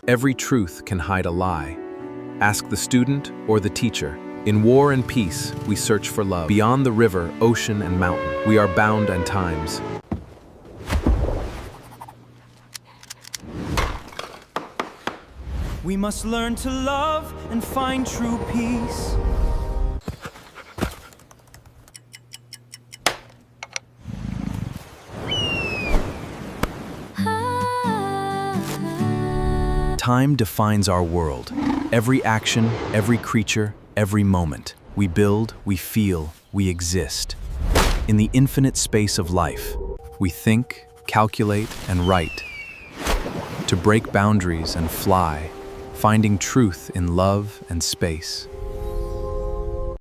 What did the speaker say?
Every truth can hide a lie. Ask the student or the teacher. In war and peace, we search for love. Beyond the river, ocean, and mountain, we are bound and times. We must learn to love and find true peace. Time defines our world. Every action, every creature, every moment. We build, we feel, we exist. In the infinite space of life, we think, calculate, and write. To break boundaries and fly, finding truth in love and space.